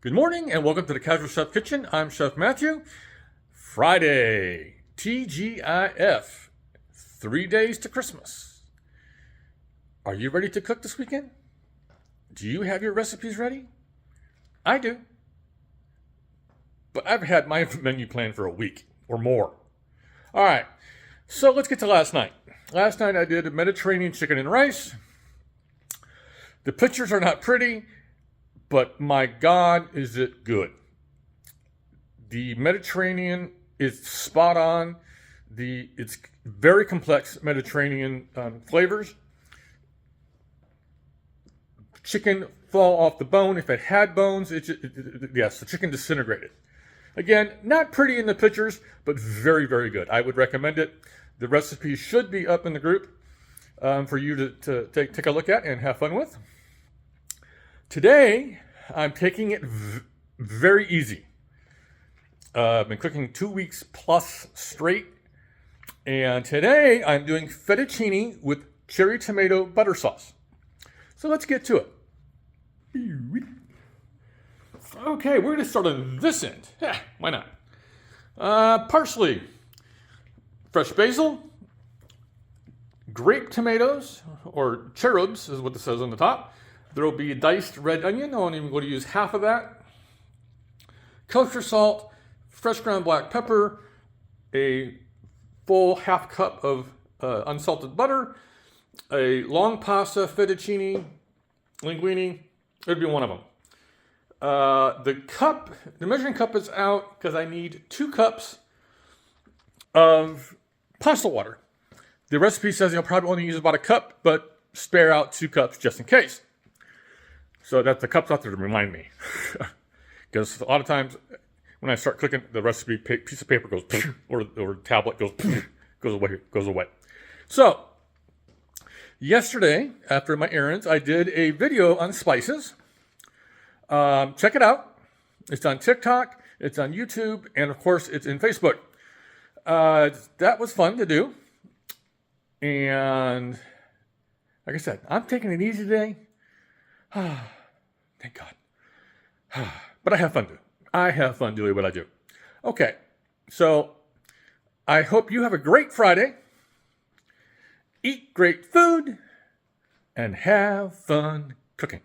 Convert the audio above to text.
Good morning and welcome to the Casual Chef Kitchen. I'm Chef Matthew. Friday, TGIF, 3 days to Christmas. Are you ready to cook this weekend? Do you have your recipes ready? I do. But I've had my menu planned for a week or more. All right, so let's get to last night. Last night I did a Mediterranean chicken and rice. The pictures are not pretty, but my God, is it good. The Mediterranean is spot on. It's very complex Mediterranean flavors. Chicken fall off the bone. If it had bones, yes, the chicken disintegrated. Again, not pretty in the pictures, but very, very good. I would recommend it. The recipe should be up in the group for you to take a look at and have fun with. Today, I'm taking it very easy. I've been cooking 2 weeks plus straight. And today, I'm doing fettuccine with cherry tomato butter sauce. So let's get to it. Okay, we're going to start on this end. Why not? Parsley, fresh basil, grape tomatoes, or cherubs is what it says on the top. There will be a diced red onion. I'm only going to use half of that. Kosher salt, fresh ground black pepper, a full half cup of unsalted butter, a long pasta fettuccine, linguine. It would be one of them. The measuring cup is out because I need 2 cups of pasta water. The recipe says you'll probably only use about a cup, but spare out 2 cups just in case. So that the cup's out there to remind me. Because a lot of times when I start cooking, the recipe piece of paper goes, or tablet goes away. So yesterday, after my errands, I did a video on spices. Check it out. It's on TikTok, it's on YouTube, and of course, it's in Facebook. That was fun to do. And like I said, I'm taking it easy today. Thank God. But I have fun doing. I have fun doing what I do. Okay, so I hope you have a great Friday. Eat great food and have fun cooking.